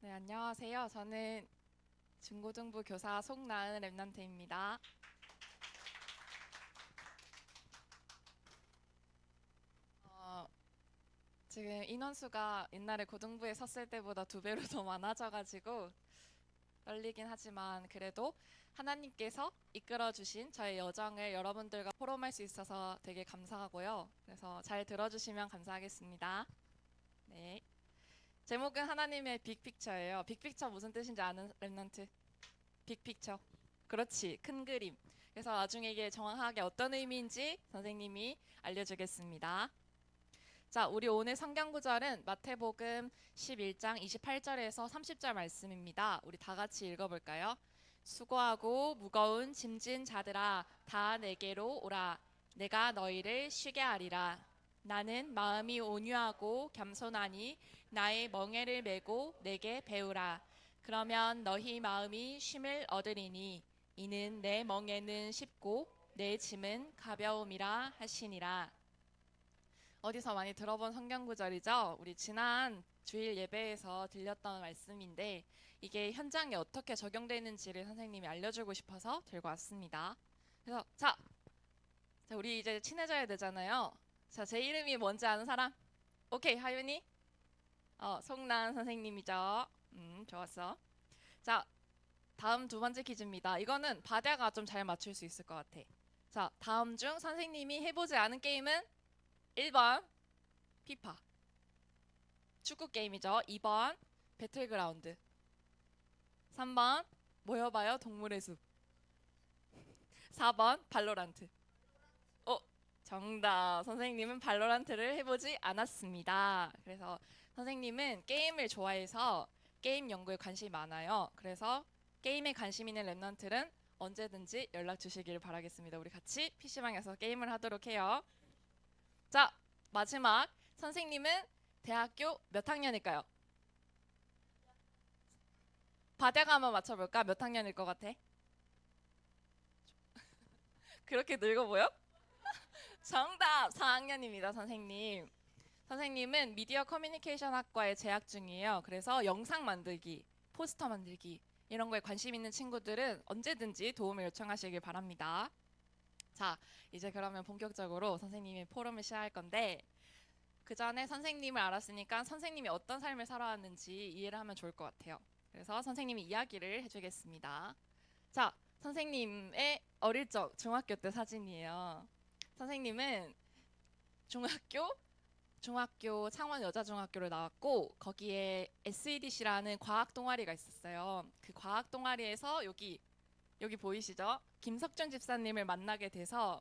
네, 안녕하세요. 저는 중고등부 교사 송나은 랩런트입니다. 어, 지금 인원수가 옛날에 고등부에 섰을 때보다 2배로 더 많아져가지고 떨리긴 하지만 그래도 하나님께서 이끌어주신 저의 여정을 여러분들과 포럼할 수 있어서 되게 감사하고요. 그래서 잘 들어주시면 감사하겠습니다. 네. 제목은 하나님의 빅픽처예요. 빅픽처 무슨 뜻인지 아는 랩런트? 빅픽처. 그렇지. 큰 그림. 그래서 나중에 이게 정확하게 어떤 의미인지 선생님이 알려주겠습니다. 자, 우리 오늘 성경 구절은 마태복음 11장 28절에서 30절 말씀입니다. 우리 다 같이 읽어볼까요? 수고하고 무거운 짐진 자들아 다 내게로 오라. 내가 너희를 쉬게 하리라. 나는 마음이 온유하고 겸손하니 나의 멍에를 메고 내게 배우라. 그러면 너희 마음이 쉼을 얻으리니 이는 내 멍에는 쉽고 내 짐은 가벼움이라 하시니라. 어디서 많이 들어본 성경 구절이죠? 우리 지난 주일 예배에서 들렸던 말씀인데 이게 현장에 어떻게 적용되는지를 선생님이 알려주고 싶어서 들고 왔습니다. 그래서 자, 우리 이제 친해져야 되잖아요. 자, 제 이름이 뭔지 아는 사람? 오케이, 하윤이? 송란 선생님이죠. 좋았어. 자, 다음 두 번째 퀴즈입니다. 이거는 바다가 좀 잘 맞출 수 있을 것 같아. 자, 다음 중 선생님이 해보지 않은 게임은 1번 피파 축구 게임이죠. 2번 배틀그라운드 3번 모여봐요 동물의 숲 4번 발로란트. 어, 정답. 선생님은 발로란트를 해보지 않았습니다. 그래서 선생님은 게임을 좋아해서 게임 연구에 관심이 많아요. 그래서 게임에 관심 있는 랩런트는 언제든지 연락 주시길 바라겠습니다. 우리 같이 PC방에서 게임을 하도록 해요. 자, 마지막. 선생님은 대학교 몇 학년일까요? 바다가 한번 맞춰볼까? 몇 학년일 것 같아? 그렇게 늙어 보여? 정답! 4학년입니다, 선생님. 선생님은 미디어 커뮤니케이션 학과에 재학 중이에요. 그래서 영상 만들기, 포스터 만들기, 이런 거에 관심 있는 친구들은 언제든지 도움을 요청하시길 바랍니다. 자, 이제 그러면 본격적으로 선생님의 포럼을 시작할 건데, 그 전에 선생님을 알았으니까 선생님이 어떤 삶을 살아왔는지 이해를 하면 좋을 것 같아요. 그래서 선생님이 이야기를 해주겠습니다. 자, 선생님의 어릴 적 중학교 때 사진이에요. 선생님은 중학교 창원 여자중학교를 나왔고 거기에 SEDC라는 과학 동아리가 있었어요. 그 과학 동아리에서 여기 보이시죠? 김석준 집사님을 만나게 돼서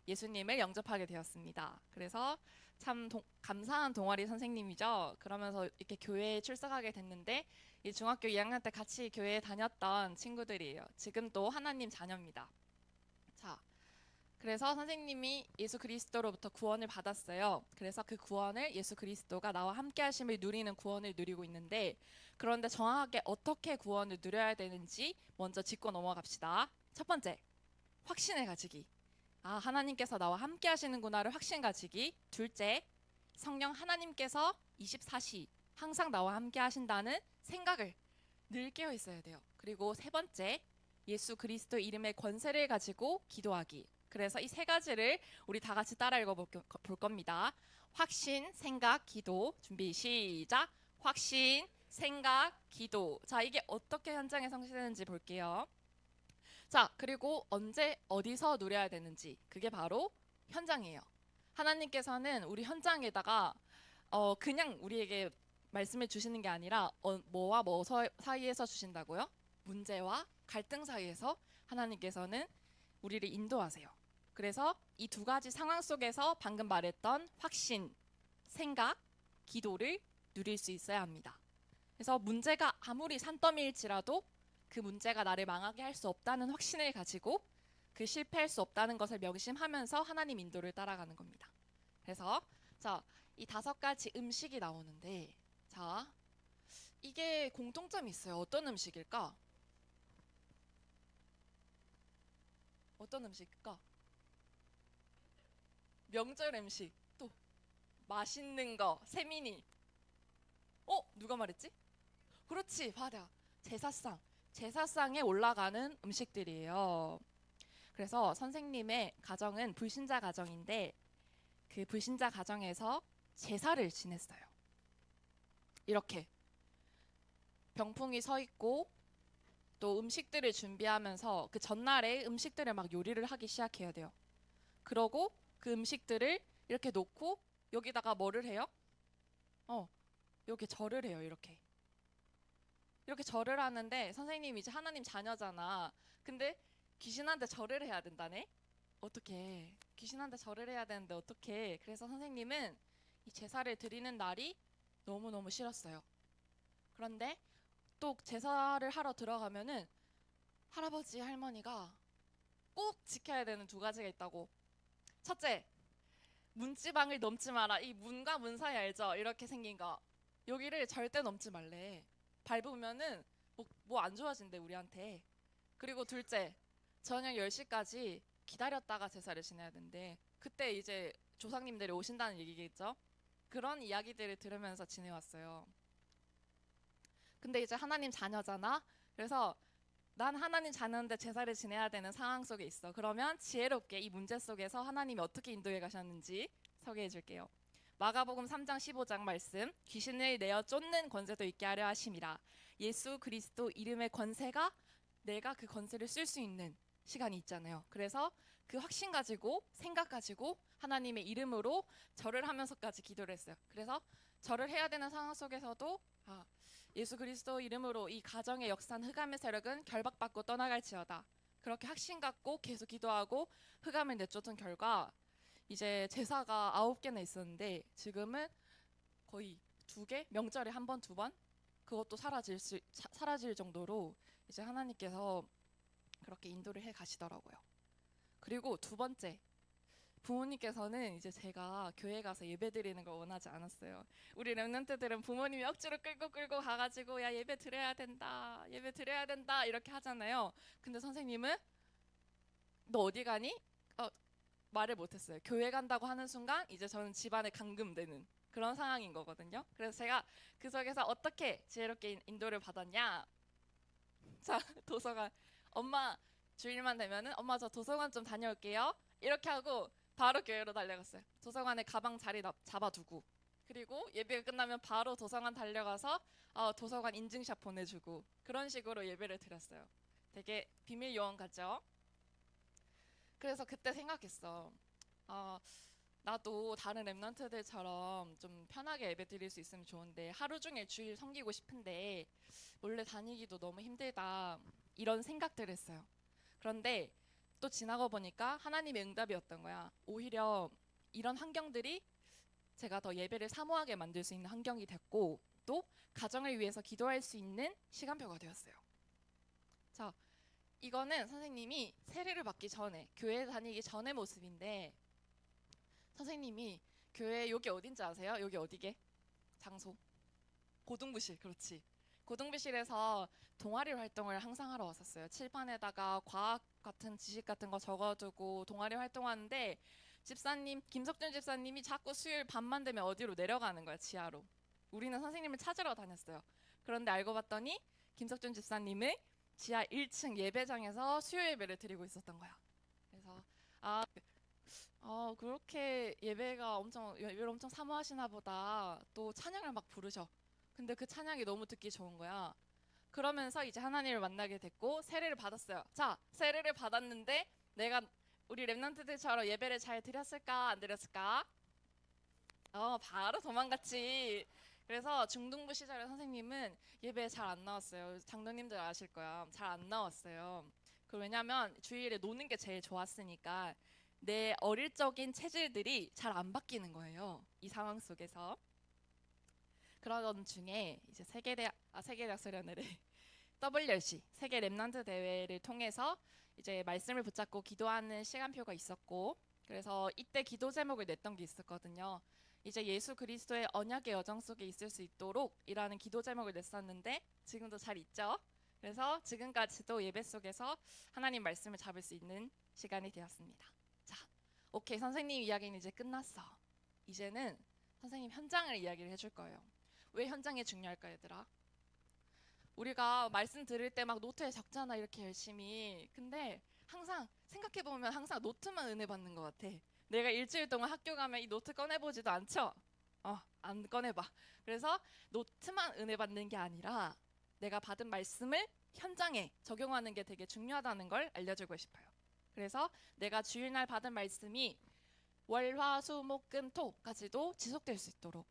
예수님을 영접하게 되었습니다. 그래서 참 감사한 동아리 선생님이죠. 그러면서 이렇게 교회에 출석하게 됐는데 이 중학교 2학년 때 같이 교회에 다녔던 친구들이에요. 지금 또 하나님 자녀입니다. 자, 그래서 선생님이 예수 그리스도로부터 구원을 받았어요. 그래서 그 구원을 예수 그리스도가 나와 함께 하심을 누리는 구원을 누리고 있는데 그런데 정확하게 어떻게 구원을 누려야 되는지 먼저 짚고 넘어갑시다. 첫 번째, 확신을 가지기. 아, 하나님께서 나와 함께 하시는구나를 확신 가지기. 둘째, 성령 하나님께서 24시 항상 나와 함께 하신다는 생각을 늘 깨어 있어야 돼요. 그리고 세 번째, 예수 그리스도 이름의 권세를 가지고 기도하기. 그래서 이 세 가지를 우리 다 같이 따라 읽어볼 겁니다. 확신, 생각, 기도. 준비 시작. 확신, 생각, 기도. 자, 이게 어떻게 현장에 성취되는지 볼게요. 자, 그리고 언제 어디서 누려야 되는지. 그게 바로 현장이에요. 하나님께서는 우리 현장에다가 그냥 우리에게 말씀을 주시는 게 아니라 뭐와 뭐 사이에서 주신다고요? 문제와 갈등 사이에서 하나님께서는 우리를 인도하세요. 그래서 이 두 가지 상황 속에서 방금 말했던 확신, 생각, 기도를 누릴 수 있어야 합니다. 그래서 문제가 아무리 산더미일지라도 그 문제가 나를 망하게 할 수 없다는 확신을 가지고 그 실패할 수 없다는 것을 명심하면서 하나님 인도를 따라가는 겁니다. 그래서 자, 이 5가지 음식이 나오는데 자, 이게 공통점이 있어요. 어떤 음식일까? 어떤 음식일까? 명절 음식. 또 맛있는 거. 세민이. 누가 말했지? 그렇지, 맞아. 제사상. 제사상에 올라가는 음식들이에요. 그래서 선생님의 가정은 불신자 가정인데 그 불신자 가정에서 제사를 지냈어요. 이렇게 병풍이 서 있고 또 음식들을 준비하면서 그 전날에 음식들을 막 요리를 하기 시작해야 돼요. 그러고 그 음식들을 이렇게 놓고 여기다가 뭐를 해요? 어, 여기 절을 해요. 이렇게 절을 하는데 선생님이 이제 하나님 자녀잖아. 근데 귀신한테 절을 해야 된다네? 어떻게? 귀신한테 절을 해야 되는데 어떻게? 그래서 선생님은 이 제사를 드리는 날이 너무너무 싫었어요. 그런데 또 제사를 하러 들어가면은 할아버지 할머니가 꼭 지켜야 되는 두 가지가 있다고. 첫째, 문지방을 넘지 마라. 이 문과 문 사이 알죠? 이렇게 생긴 거. 여기를 절대 넘지 말래. 밟으면은 뭐 안 좋아진대 우리한테. 그리고 둘째, 저녁 10시까지 기다렸다가 제사를 지내야 된대. 그때 이제 조상님들이 오신다는 얘기겠죠? 그런 이야기들을 들으면서 지내왔어요. 근데 이제 하나님 자녀잖아. 그래서 난 하나님 자녀인데 제사를 지내야 되는 상황 속에 있어. 그러면 지혜롭게 이 문제 속에서 하나님이 어떻게 인도해 가셨는지 소개해 줄게요. 마가복음 3장 15장 말씀. 귀신을 내어 쫓는 권세도 있게 하려 하심이라. 예수 그리스도 이름의 권세가 내가 그 권세를 쓸 수 있는 시간이 있잖아요. 그래서 그 확신 가지고 생각 가지고 하나님의 이름으로 절을 하면서까지 기도를 했어요. 그래서 절을 해야 되는 상황 속에서도 예수 그리스도 이름으로 이 가정의 역사한 흑암의 세력은 결박받고 떠나갈지어다. 그렇게 확신 갖고 계속 기도하고 흑암을 내쫓은 결과 이제 제사가 9개나 있었는데 지금은 거의 2개? 명절에 한 번, 2번? 그것도 사라질 정도로 이제 하나님께서 그렇게 인도를 해 가시더라고요. 그리고 두 번째, 부모님께서는 이제 제가 교회 가서 예배 드리는 걸 원하지 않았어요. 우리 렘넌트들은 부모님이 억지로 끌고 가가지고 야 예배 드려야 된다, 예배 드려야 된다 이렇게 하잖아요. 근데 선생님은 너 어디 가니? 말을 못했어요. 교회 간다고 하는 순간 이제 저는 집안에 감금되는 그런 상황인 거거든요. 그래서 제가 그 속에서 어떻게 지혜롭게 인도를 받았냐? 자, 도서관. 엄마 주일만 되면은 엄마 저 도서관 좀 다녀올게요. 이렇게 하고 바로 교회로 달려갔어요. 도서관에 가방 자리 잡아두고 그리고 예배가 끝나면 바로 도서관 달려가서 도서관 인증샷 보내주고 그런 식으로 예배를 드렸어요. 되게 비밀 요원 같죠? 그래서 그때 생각했어. 아, 나도 다른 랩런트들처럼 좀 편하게 예배 드릴 수 있으면 좋은데 하루 종일 주일 섬기고 싶은데 몰래 다니기도 너무 힘들다. 이런 생각들을 했어요. 그런데 또 지나고 보니까 하나님의 응답이었던 거야. 오히려 이런 환경들이 제가 더 예배를 사모하게 만들 수 있는 환경이 됐고 또 가정을 위해서 기도할 수 있는 시간표가 되었어요. 자, 이거는 선생님이 세례를 받기 전에 교회 다니기 전의 모습인데 선생님이 교회 여기 어딘지 아세요? 여기 어디게? 장소? 고등부실, 그렇지. 고등부실에서 동아리 활동을 항상 하러 왔었어요. 칠판에다가 과학 같은 지식 같은 거 적어두고 동아리 활동하는데 집사님, 김석준 집사님이 자꾸 수요일 밤만 되면 어디로 내려가는 거야, 지하로. 우리는 선생님을 찾으러 다녔어요. 그런데 알고 봤더니 김석준 집사님은 지하 1층 예배장에서 수요 예배를 드리고 있었던 거야. 그래서 그렇게 예배를 엄청 사모하시나 보다. 또 찬양을 막 부르셔. 근데 그 찬양이 너무 듣기 좋은 거야. 그러면서 이제 하나님을 만나게 됐고 세례를 받았어요. 자, 세례를 받았는데 내가 우리 랩런트들처럼 예배를 잘 드렸을까 안 드렸을까? 바로 도망갔지. 그래서 중등부 시절에 선생님은 예배에 잘 안 나왔어요. 장로님들 아실 거야. 잘 안 나왔어요. 왜냐면 주일에 노는 게 제일 좋았으니까 내 어릴 적인 체질들이 잘 안 바뀌는 거예요. 이 상황 속에서. 그러던 중에 이제 세계대학 수련회를 WRC 세계 랩런트 대회를 통해서 이제 말씀을 붙잡고 기도하는 시간표가 있었고 그래서 이때 기도 제목을 냈던 게 있었거든요. 이제 예수 그리스도의 언약의 여정 속에 있을 수 있도록 이라는 기도 제목을 냈었는데 지금도 잘 있죠. 그래서 지금까지도 예배 속에서 하나님 말씀을 잡을 수 있는 시간이 되었습니다. 자, 오케이. 선생님 이야기는 이제 끝났어. 이제는 선생님 현장을 이야기를 해줄 거예요. 왜 현장이 중요할까 얘들아? 우리가 말씀 들을 때 막 노트에 적잖아, 이렇게 열심히. 근데 항상 생각해보면 항상 노트만 은혜 받는 것 같아. 내가 일주일 동안 학교 가면 이 노트 꺼내보지도 않죠? 안 꺼내봐. 그래서 노트만 은혜 받는 게 아니라 내가 받은 말씀을 현장에 적용하는 게 되게 중요하다는 걸 알려주고 싶어요. 그래서 내가 주일날 받은 말씀이 월, 화, 수, 목, 금, 토까지도 지속될 수 있도록.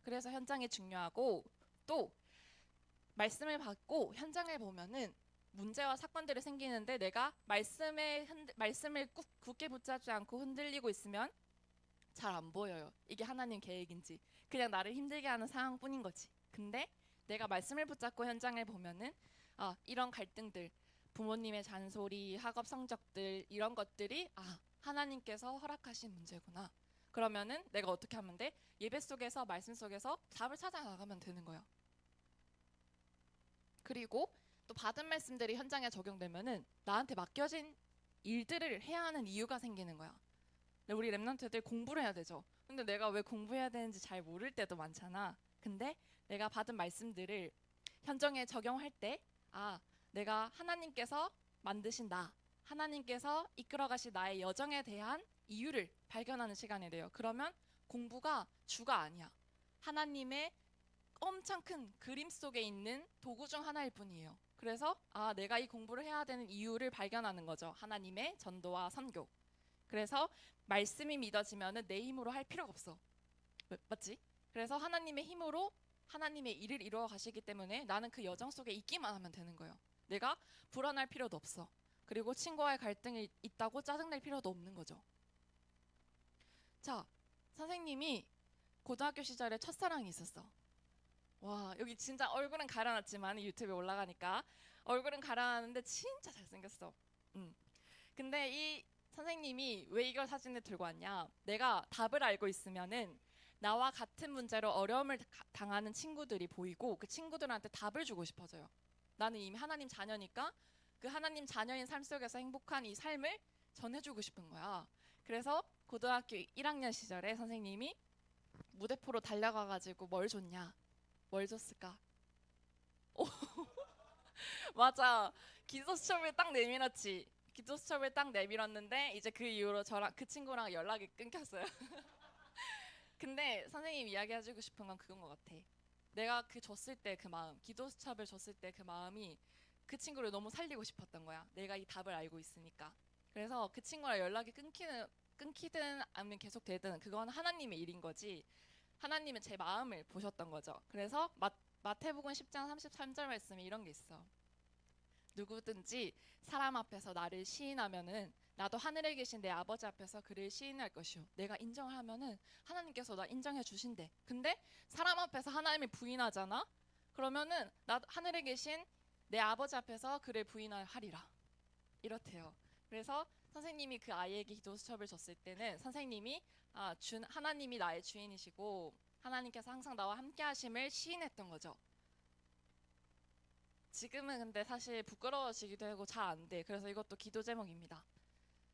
그래서 현장이 중요하고, 또 말씀을 받고 현장을 보면은 문제와 사건들이 생기는데 내가 말씀을 꾹 굳게 붙잡지 않고 흔들리고 있으면 잘 안 보여요. 이게 하나님 계획인지 그냥 나를 힘들게 하는 상황뿐인 거지. 근데 내가 말씀을 붙잡고 현장을 보면은 이런 갈등들, 부모님의 잔소리, 학업 성적들, 이런 것들이 하나님께서 허락하신 문제구나. 그러면은 내가 어떻게 하면 돼? 예배 속에서, 말씀 속에서 답을 찾아 나가면 되는 거예요. 그리고 또 받은 말씀들이 현장에 적용되면은 나한테 맡겨진 일들을 해야 하는 이유가 생기는 거야. 근데 우리 랩런트들 공부를 해야 되죠. 근데 내가 왜 공부해야 되는지 잘 모를 때도 많잖아. 근데 내가 받은 말씀들을 현장에 적용할 때, 내가 하나님께서 만드신 나, 하나님께서 이끌어 가신 나의 여정에 대한 이유를 발견하는 시간이 돼요. 그러면 공부가 주가 아니야. 하나님의 엄청 큰 그림 속에 있는 도구 중 하나일 뿐이에요. 그래서 내가 이 공부를 해야 되는 이유를 발견하는 거죠. 하나님의 전도와 선교. 그래서 말씀이 믿어지면은 내 힘으로 할 필요가 없어. 맞지? 그래서 하나님의 힘으로 하나님의 일을 이루어 가시기 때문에 나는 그 여정 속에 있기만 하면 되는 거예요. 내가 불안할 필요도 없어. 그리고 친구와의 갈등이 있다고 짜증낼 필요도 없는 거죠. 자, 선생님이 고등학교 시절에 첫사랑이 있었어. 와, 여기 진짜 얼굴은 가려놨지만 유튜브에 올라가니까 얼굴은 가려놨는데 진짜 잘생겼어. 근데 이 선생님이 왜 이걸 사진을 들고 왔냐? 내가 답을 알고 있으면은 나와 같은 문제로 어려움을 당하는 친구들이 보이고 그 친구들한테 답을 주고 싶어져요. 나는 이미 하나님 자녀니까 그 하나님 자녀인 삶 속에서 행복한 이 삶을 전해주고 싶은 거야. 그래서 고등학교 1학년 시절에 선생님이 무대포로 달려가가지고 뭘 줬냐? 뭘 줬을까? 오, 맞아. 기도 수첩을 딱 내밀었지. 기도 수첩을 딱 내밀었는데 이제 그 이후로 저랑 그 친구랑 연락이 끊겼어요. 근데 선생님 이야기해주고 싶은 건 그건 것 같아. 내가 그 줬을 때 그 마음, 기도 수첩을 줬을 때 그 마음이 그 친구를 너무 살리고 싶었던 거야. 내가 이 답을 알고 있으니까. 그래서 그 친구랑 연락이 끊기든 아니면 계속 되든 그건 하나님의 일인 거지. 하나님은 제 마음을 보셨던 거죠. 그래서 마태복음 10장 33절 말씀에 이런 게 있어. 누구든지 사람 앞에서 나를 시인하면은 나도 하늘에 계신 내 아버지 앞에서 그를 시인할 것이요. 내가 인정을 하면은 하나님께서 나 인정해 주신대. 근데 사람 앞에서 하나님을 부인하잖아? 그러면은 나 하늘에 계신 내 아버지 앞에서 그를 부인하리라. 이렇대요. 그래서 선생님이 그 아이에게 기도 수첩을 줬을 때는 선생님이 하나님이 나의 주인이시고 하나님께서 항상 나와 함께 하심을 시인했던 거죠. 지금은 근데 사실 부끄러워지기도 하고 잘 안 돼. 그래서 이것도 기도 제목입니다.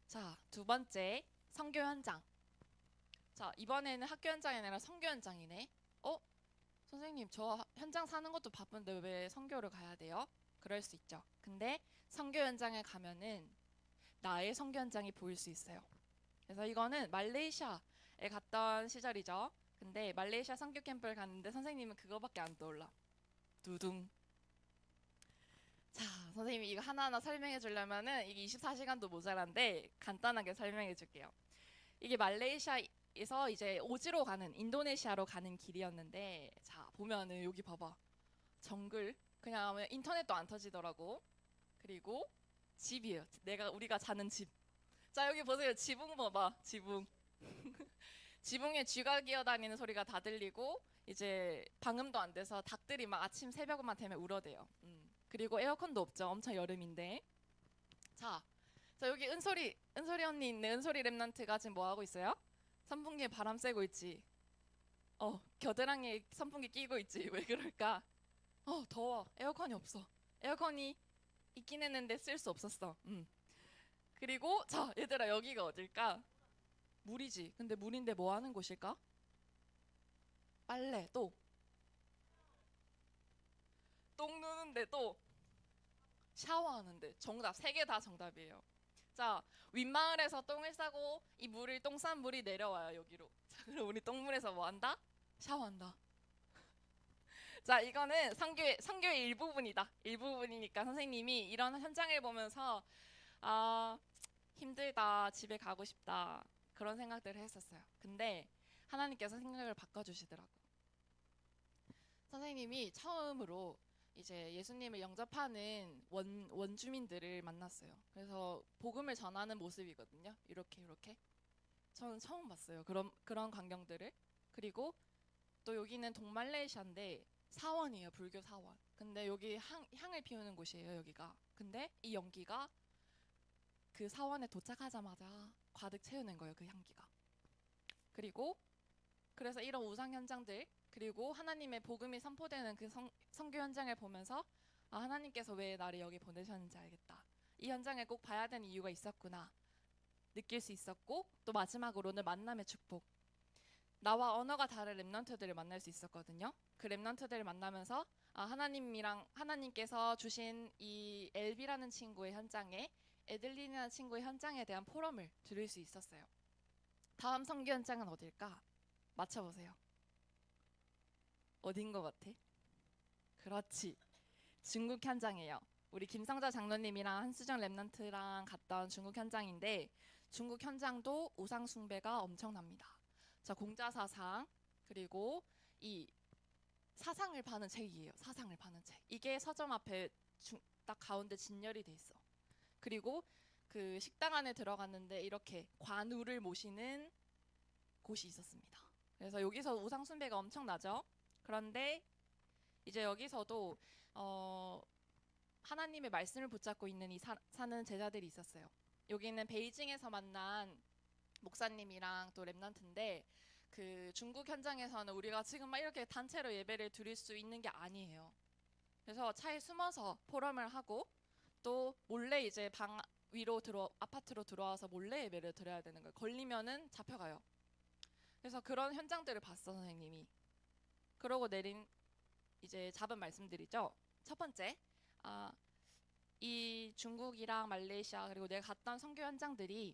자, 두 번째, 선교 현장. 자, 이번에는 학교 현장이 아니라 선교 현장이네. 선생님, 저 현장 사는 것도 바쁜데 왜 선교를 가야 돼요? 그럴 수 있죠. 근데 선교 현장에 가면은 나의 선교 현장이 보일 수 있어요. 그래서 이거는 말레이시아에 갔던 시절이죠. 근데 말레이시아 선교 캠프를 갔는데 선생님은 그거밖에 안 떠올라. 두둥. 자, 선생님이 이거 하나하나 설명해 주려면은 이게 24시간도 모자란데 간단하게 설명해 줄게요. 이게 말레이시아에서 이제 오지로 가는 인도네시아로 가는 길이었는데 자, 보면은 여기 봐봐. 정글 그냥 인터넷도 안 터지더라고. 그리고 집이에요. 우리가 자는 집. 자, 여기 보세요. 지붕 봐봐. 지붕. 지붕에 쥐가 기어다니는 소리가 다 들리고 이제 방음도 안 돼서 닭들이 막 아침 새벽만 되면 울어대요. 그리고 에어컨도 없죠. 엄청 여름인데. 자, 여기 은솔이 언니 있네. 은솔이 랩런트가 지금 뭐 하고 있어요? 선풍기에 바람 쐬고 있지. 겨드랑이에 선풍기 끼고 있지. 왜 그럴까? 더워. 에어컨이 없어. 에어컨이 있긴 했는데 쓸 수 없었어. 그리고 자, 얘들아 여기가 어딜까? 물이지. 근데 물인데 뭐 하는 곳일까? 빨래 또 똥 누는데도 샤워하는데 정답 3개 다 정답이에요. 자, 윗마을에서 똥을 싸고 이 물을 똥 싼 물이 내려와요 여기로. 자, 그럼 우리 똥물에서 뭐 한다? 샤워한다. 자, 이거는 성교의 일부분이다. 일부분이니까 선생님이 이런 현장을 보면서 아, 힘들다, 집에 가고 싶다 그런 생각들을 했었어요. 근데 하나님께서 생각을 바꿔주시더라고. 선생님이 처음으로 이제 예수님을 영접하는 원주민들을 만났어요. 그래서 복음을 전하는 모습이거든요. 이렇게. 저는 처음 봤어요. 그런 광경들을. 그리고 또 여기는 동말레이시아인데 사원이에요. 불교 사원. 근데 여기 향을 피우는 곳이에요. 여기가. 근데 이 연기가 그 사원에 도착하자마자 가득 채우는 거예요. 그 향기가. 그리고 그래서 이런 우상 현장들 그리고 하나님의 복음이 선포되는 그 선교 현장을 보면서 아, 하나님께서 왜 나를 여기 보내셨는지 알겠다. 이 현장을 꼭 봐야 되는 이유가 있었구나. 느낄 수 있었고 또 마지막으로는 만남의 축복. 나와 언어가 다른 렘넌트들을 만날 수 있었거든요. 그 렘넌트들을 만나면서 아, 하나님께서 주신 이 엘비라는 친구의 현장에 에들린이라는 친구의 현장에 대한 포럼을 들을 수 있었어요. 다음 선교 현장은 어딜까? 맞춰보세요. 어딘 것 같아? 그렇지. 중국 현장이에요. 우리 김성자 장로님이랑 한수정 랩런트랑 갔던 중국 현장인데 중국 현장도 우상 숭배가 엄청납니다. 자, 공자사상 그리고 이 사상을 파는 책이에요. 사상을 파는 책. 이게 서점 앞에 딱 가운데 진열이 돼 있어. 그리고 그 식당 안에 들어갔는데 이렇게 관우를 모시는 곳이 있었습니다. 그래서 여기서 우상 숭배가 엄청나죠. 그런데 이제 여기서도 하나님의 말씀을 붙잡고 있는 이 사는 제자들이 있었어요. 여기는 베이징에서 만난 목사님이랑 또 랩런트인데 그 중국 현장에서는 우리가 지금 막 이렇게 단체로 예배를 드릴 수 있는 게 아니에요. 그래서 차에 숨어서 포럼을 하고 또 몰래 이제 방 위로 아파트로 들어와서 몰래 예배를 드려야 되는 거예요. 걸리면은 잡혀가요. 그래서 그런 현장들을 봤어 선생님이. 그러고 내린 이제 잡은 말씀드리죠. 첫 번째, 이 중국이랑 말레이시아 그리고 내가 갔던 선교 현장들이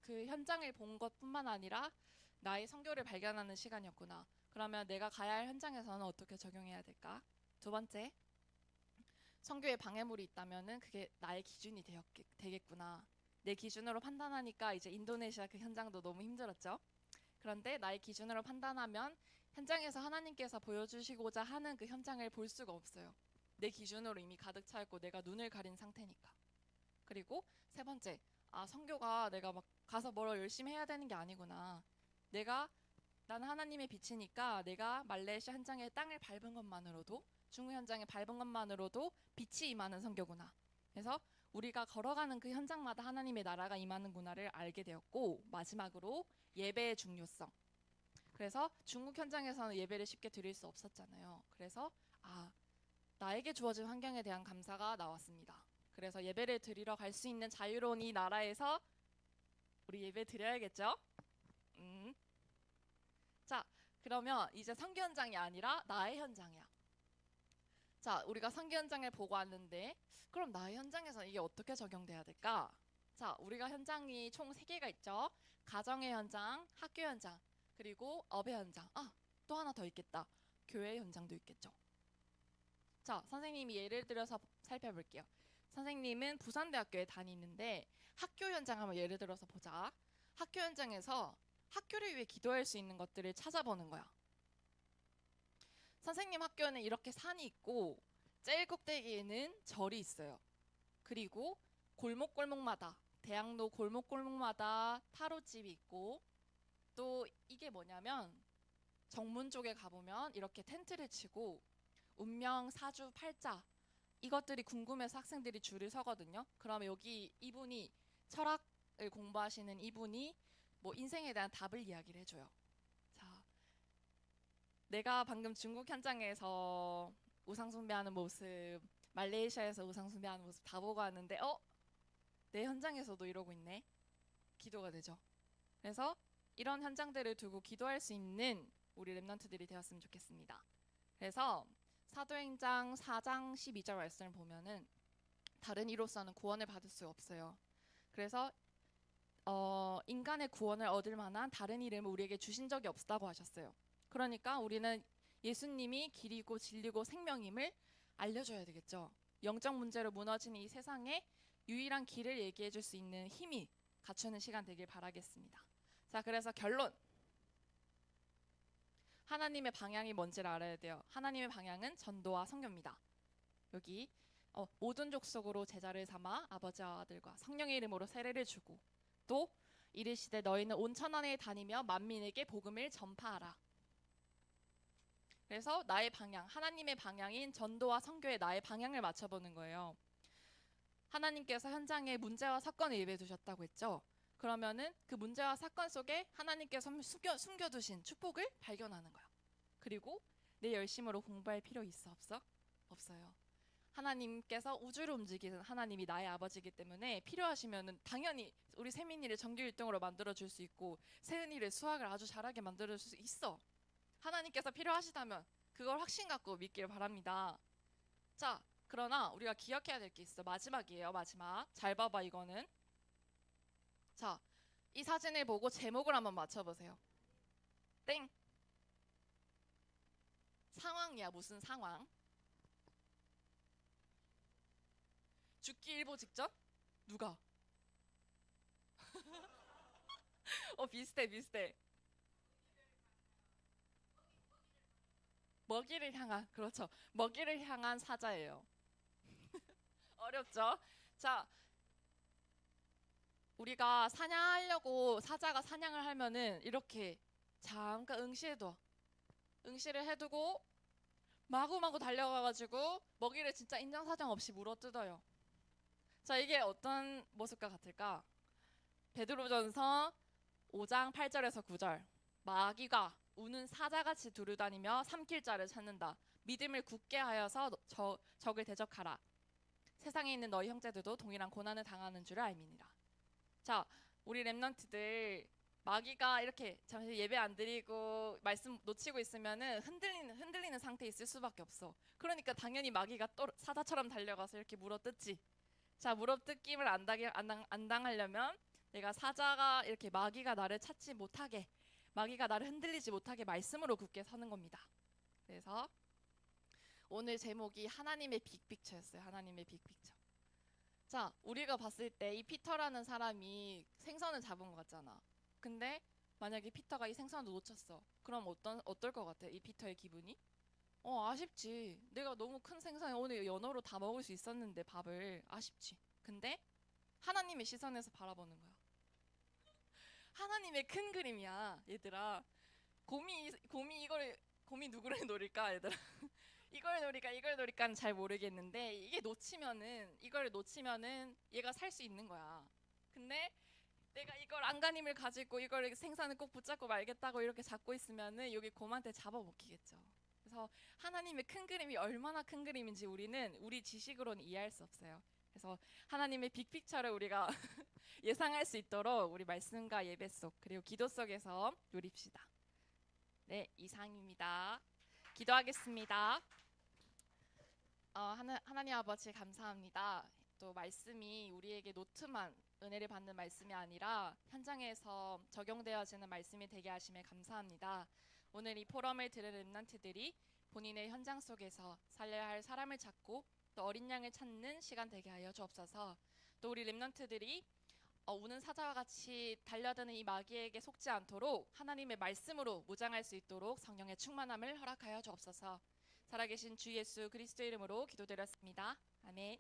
그 현장을 본 것뿐만 아니라 나의 선교를 발견하는 시간이었구나. 그러면 내가 가야 할 현장에서는 어떻게 적용해야 될까? 두 번째, 선교에 방해물이 있다면은 그게 나의 기준이 되겠구나. 내 기준으로 판단하니까 이제 인도네시아 그 현장도 너무 힘들었죠. 그런데 나의 기준으로 판단하면 현장에서 하나님께서 보여주시고자 하는 그 현장을 볼 수가 없어요. 내 기준으로 이미 가득 차 있고 내가 눈을 가린 상태니까. 그리고 세 번째, 선교가 내가 막 가서 뭐를 열심히 해야 되는 게 아니구나. 나는 하나님의 빛이니까 내가 말레이시아 현장의 땅을 밟은 것만으로도 중국 현장에 밟은 것만으로도 빛이 임하는 선교구나. 그래서 우리가 걸어가는 그 현장마다 하나님의 나라가 임하는구나를 알게 되었고 마지막으로 예배의 중요성. 그래서 중국 현장에서는 예배를 쉽게 드릴 수 없었잖아요. 그래서 나에게 주어진 환경에 대한 감사가 나왔습니다. 그래서 예배를 드리러 갈 수 있는 자유로운 이 나라에서 우리 예배 드려야겠죠? 자, 그러면 이제 선교 현장이 아니라 나의 현장이야. 자, 우리가 선교 현장을 보고 왔는데 그럼 나의 현장에서 이게 어떻게 적용돼야 될까? 자, 우리가 현장이 총 3개가 있죠. 가정의 현장, 학교 현장, 그리고 업의 현장. 또 하나 더 있겠다. 교회 현장도 있겠죠. 자, 선생님이 예를 들어서 살펴볼게요. 선생님은 부산대학교에 다니는데 학교 현장 한번 예를 들어서 보자. 학교 현장에서 학교를 위해 기도할 수 있는 것들을 찾아보는 거야. 선생님 학교는 이렇게 산이 있고 제일 꼭대기에는 절이 있어요. 그리고 골목골목마다 대학로 골목골목마다 타로집이 있고 또 이게 뭐냐면 정문 쪽에 가보면 이렇게 텐트를 치고 운명, 사주, 팔자 이것들이 궁금해서 학생들이 줄을 서거든요. 그러면 여기 이분이 철학을 공부하시는 이분이 뭐 인생에 대한 답을 이야기를 해줘요. 자, 내가 방금 중국 현장에서 우상 숭배하는 모습, 말레이시아에서 우상 숭배하는 모습 다 보고 왔는데 내 현장에서도 이러고 있네. 기도가 되죠. 그래서 이런 현장들을 두고 기도할 수 있는 우리 랩런트들이 되었으면 좋겠습니다. 그래서 사도행전 4장 12절 말씀을 보면은 다른 이로서는 구원을 받을 수 없어요. 그래서 인간의 구원을 얻을 만한 다른 이름을 우리에게 주신 적이 없다고 하셨어요. 그러니까 우리는 예수님이 길이고 진리고 생명임을 알려줘야 되겠죠. 영적 문제로 무너진 이 세상에 유일한 길을 얘기해 줄 수 있는 힘이 갖추는 시간 되길 바라겠습니다. 자, 그래서 결론. 하나님의 방향이 뭔지를 알아야 돼요. 하나님의 방향은 전도와 선교입니다. 여기 모든 족속으로 제자를 삼아 아버지와 아들과 성령의 이름으로 세례를 주고 또 이르시되 너희는 온 천하에 다니며 만민에게 복음을 전파하라. 그래서 나의 방향, 하나님의 방향인 전도와 선교에 나의 방향을 맞춰보는 거예요. 하나님께서 현장에 문제와 사건을 예배해 두셨다고 했죠. 그러면은 그 문제와 사건 속에 하나님께서 숨겨두신 축복을 발견하는 거예요. 그리고 내 열심으로 공부할 필요 있어 없어? 없어요. 하나님께서 우주를 움직이는 하나님이 나의 아버지이기 때문에 필요하시면은 당연히 우리 세민이를 전교 1등으로 만들어 줄 수 있고 세은이를 수학을 아주 잘하게 만들어 줄 수 있어. 하나님께서 필요하시다면 그걸 확신 갖고 믿길 바랍니다. 자, 그러나 우리가 기억해야 될 게 있어. 마지막이에요. 마지막. 잘 봐봐 이거는. 자, 이 사진을 보고 제목을 한번 맞춰보세요. 땡. 상황이야. 무슨 상황? 죽기 일보 직전? 누가? 비슷해 비슷해. 먹이를 향한, 그렇죠. 먹이를 향한 사자예요. 어렵죠? 자, 우리가 사냥하려고 사자가 사냥을 하면은 이렇게 잠깐 응시를 해두고 마구마구 달려가가지고 먹이를 진짜 인정사정 없이 물어뜯어요. 자, 이게 어떤 모습과 같을까? 베드로전서 5장 8절에서 9절. 마귀가 우는 사자같이 두루다니며 삼킬 자를 찾는다. 믿음을 굳게 하여서 적을 대적하라. 세상에 있는 너희 형제들도 동일한 고난을 당하는 줄을 알미니라. 자, 우리 랩런트들 마귀가 이렇게 잠시 예배 안 드리고 말씀 놓치고 있으면은 흔들리는 상태에 있을 수밖에 없어. 그러니까 당연히 마귀가 또 사자처럼 달려가서 이렇게 물어뜯지. 자, 물어뜯김을 안 당하려면 내가 사자가 이렇게 마귀가 나를 찾지 못하게, 마귀가 나를 흔들리지 못하게 말씀으로 굳게 서는 겁니다. 그래서 오늘 제목이 하나님의 빅픽처였어요. 하나님의 빅픽처. 자, 우리가 봤을 때 이 피터라는 사람이 생선을 잡은 것 같잖아. 근데 만약에 피터가 이 생선을 놓쳤어. 그럼 어떨 것 같아? 이 피터의 기분이? 아쉽지. 내가 너무 큰 생선을 오늘 연어로 다 먹을 수 있었는데 밥을 아쉽지. 근데 하나님의 시선에서 바라보는 거야. 하나님의 큰 그림이야, 얘들아. 곰이 누구를 노릴까, 얘들아? 이걸 노릴까는 잘 모르겠는데 이걸 놓치면은 얘가 살 수 있는 거야. 근데 내가 이걸 안간힘을 가지고 이걸 생선을 꼭 붙잡고 말겠다고 이렇게 잡고 있으면은 여기 곰한테 잡아먹히겠죠. 그래서 하나님의 큰 그림이 얼마나 큰 그림인지 우리 지식으로는 이해할 수 없어요. 그래서 하나님의 빅픽처를 우리가 예상할 수 있도록 우리 말씀과 예배 속 그리고 기도 속에서 누립시다. 네, 이상입니다. 기도하겠습니다. 하나님 아버지 감사합니다. 또 말씀이 우리에게 노트만 은혜를 받는 말씀이 아니라 현장에서 적용되어지는 말씀이 되게 하심에 감사합니다. 오늘 이 포럼을 들은 렘넌트들이 본인의 현장 속에서 살려야 할 사람을 찾고 또 어린 양을 찾는 시간 되게 하여 주옵소서. 또 우리 렘넌트들이 우는 사자와 같이 달려드는 이 마귀에게 속지 않도록 하나님의 말씀으로 무장할 수 있도록 성령의 충만함을 허락하여 주옵소서. 살아계신 주 예수 그리스도 이름으로 기도드렸습니다. 아멘.